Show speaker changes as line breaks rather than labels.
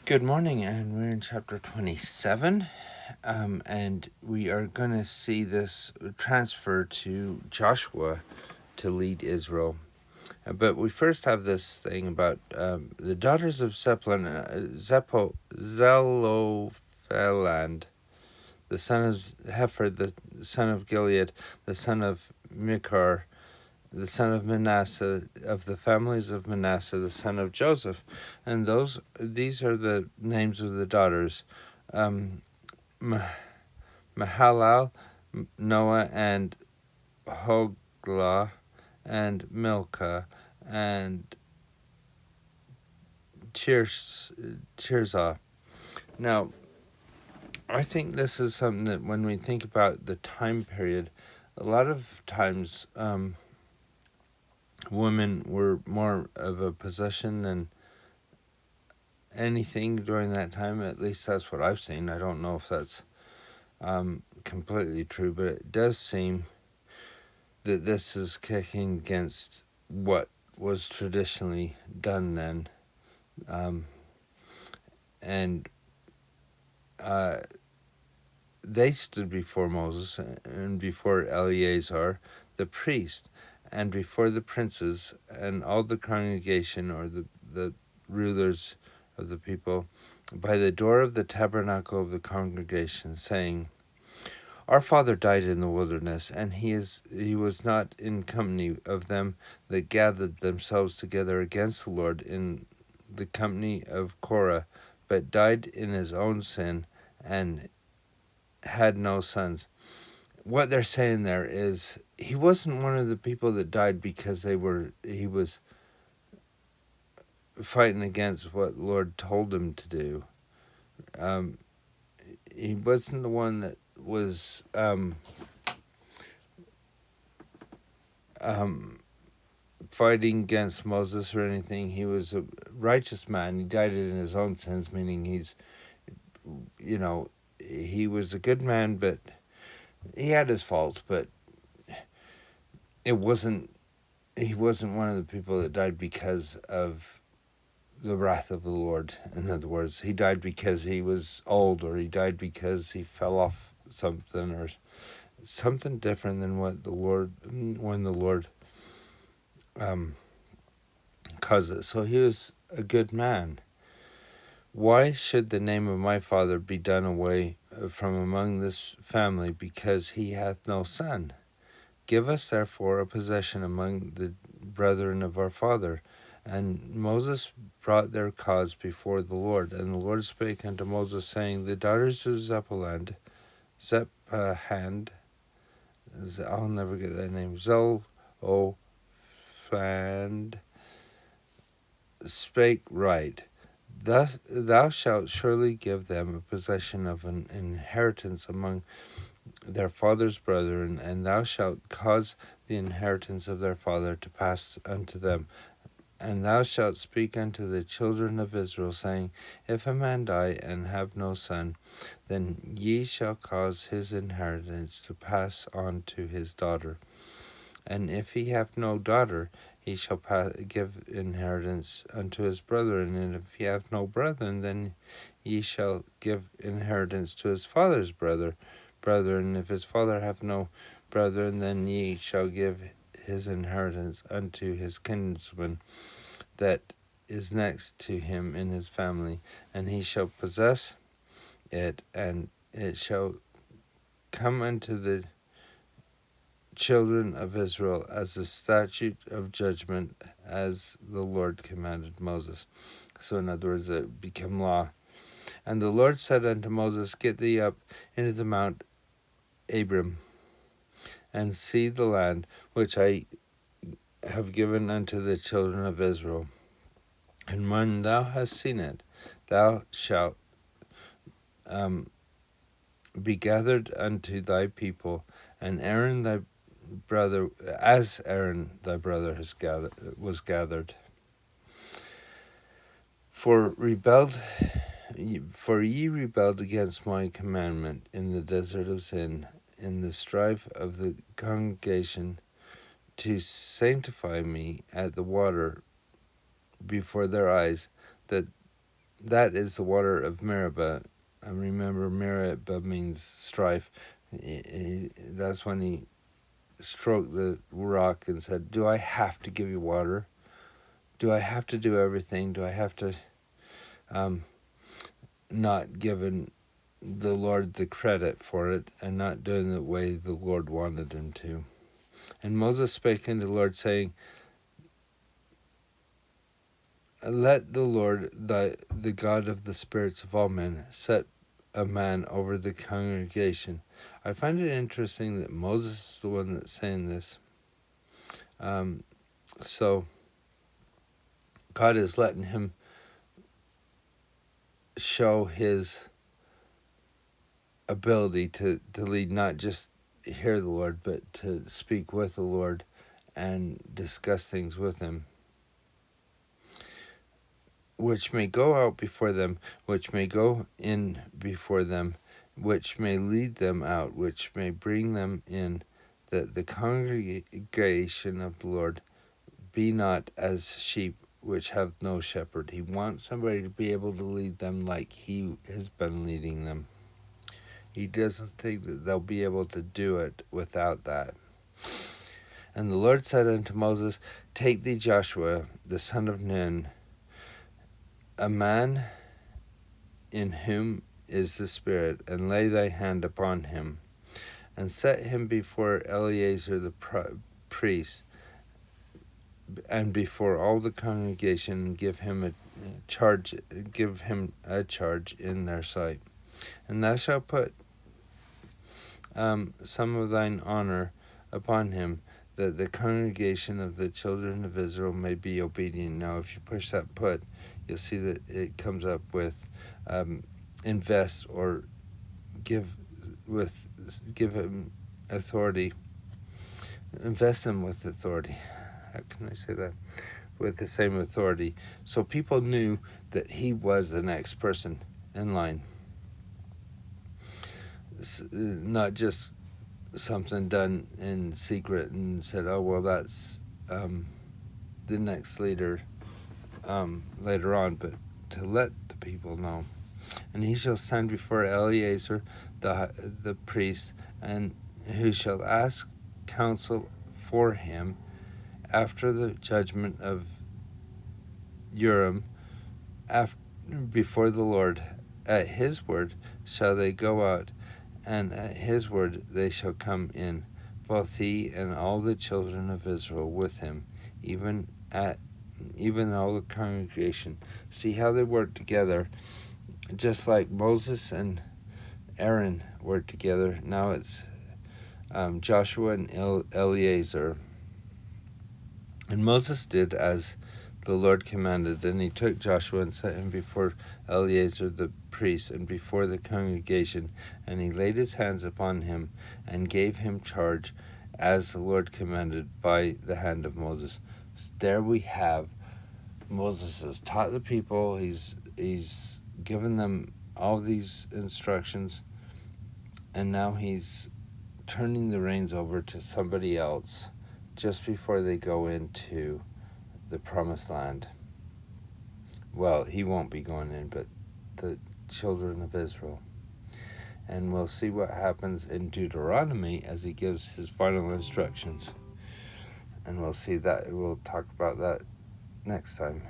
Good morning, and we're in chapter 27, and we are going to see this transfer to Joshua to lead Israel. But we first have this thing about the daughters of Zelophaland, the son of Hefer, the son of Gilead, the son of Micah, the son of Manasseh, of the families of Manasseh, the son of Joseph. And these are the names of the daughters. Mahalal, Noah, and Hoglah, and Milcah, and Tirzah. Now, I think this is something that when we think about the time period, a lot of times women were more of a possession than anything during that time. At least that's what I've seen. I don't know if that's completely true, but it does seem that this is kicking against what was traditionally done then. And they stood before Moses and before Eleazar, the priest, and before the princes and all the congregation, or the rulers of the people, by the door of the tabernacle of the congregation, saying, Our father died in the wilderness, and he was not in company of them that gathered themselves together against the Lord in the company of Korah, but died in his own sin, and had no sons. What they're saying there is he wasn't one of the people that died because he was fighting against what the Lord told him to do. He wasn't the one that was fighting against Moses or anything. He was a righteous man. He died in his own sins, meaning he was a good man, but he had his faults, but he wasn't one of the people that died because of the wrath of the Lord. In other words, he died because he was old, or he died because he fell off something, or something different than when the Lord caused it. So he was a good man. Why should the name of my father be done away from among this family, because he hath no son? Give us therefore a possession among the brethren of our father. And Moses brought their cause before the Lord. And the Lord spake unto Moses, saying, The daughters of Zephland, I'll never get that name, Zelophaland, spake right. Thus thou shalt surely give them a possession of an inheritance among their father's brethren, and thou shalt cause the inheritance of their father to pass unto them. And thou shalt speak unto the children of Israel, saying, If a man die and have no son, then ye shall cause his inheritance to pass on to his daughter. And if he have no daughter, he shall give inheritance unto his brethren. And if he have no brethren, then ye shall give inheritance to his father's brethren. If his father have no brethren, then ye shall give his inheritance unto his kinsman that is next to him in his family, and he shall possess it, and it shall come unto the children of Israel as a statute of judgment, as the Lord commanded Moses. So in other words, it became law. And the Lord said unto Moses, Get thee up into the mount Abram, and see the land which I have given unto the children of Israel. And when thou hast seen it, thou shalt be gathered unto thy people, and Aaron thy brother, as Aaron thy brother was gathered. For ye rebelled against my commandment in the desert of Zin, in the strife of the congregation, to sanctify me at the water before their eyes, that that is the water of Meribah. And remember, Meribah means strife. That's when he stroked the rock and said, do I have to give you water? Do I have to do everything? Do I have to not giving the Lord the credit for it and not doing it the way the Lord wanted him to? And Moses spake unto the Lord, saying, let the Lord, the God of the spirits of all men, set a man over the congregation. I find it interesting that Moses is the one that's saying this. So God is letting him show his ability to lead, not just hear the Lord, but to speak with the Lord and discuss things with him, which may go out before them, which may go in before them, which may lead them out, which may bring them in, that the congregation of the Lord be not as sheep which have no shepherd. He wants somebody to be able to lead them like he has been leading them. He doesn't think that they'll be able to do it without that. And the Lord said unto Moses, take thee Joshua, the son of Nun, a man in whom is the Spirit, and lay thy hand upon him, and set him before Eleazar the priest, and before all the congregation, and give him a charge in their sight. And thou shalt put some of thine honor upon him, that the congregation of the children of Israel may be obedient. Now, if you push that put, you'll see that it comes up with invest or give him authority. Invest him with authority. How can I say that? With the same authority. So people knew that he was the next person in line. It's not just something done in secret and said, oh, well, that's the next leader later on, but to let the people know. And he shall stand before Eleazar the priest, and who shall ask counsel for him after the judgment of Urim before the Lord. At his word shall they go out, and at his word they shall come in, both he and all the children of Israel with him, even all the congregation. See how they work together, just like Moses and Aaron worked together. Now it's Joshua and Eleazar. And Moses did as the Lord commanded, and he took Joshua and set him before Eleazar the priest and before the congregation, and he laid his hands upon him and gave him charge as the Lord commanded by the hand of Moses. So there we have Moses has taught the people. He's given them all these instructions, and now he's turning the reins over to somebody else just before they go into the promised land. Well, he won't be going in, but the children of Israel. And we'll see what happens in Deuteronomy as he gives his final instructions. And we'll see that. We'll talk about that next time.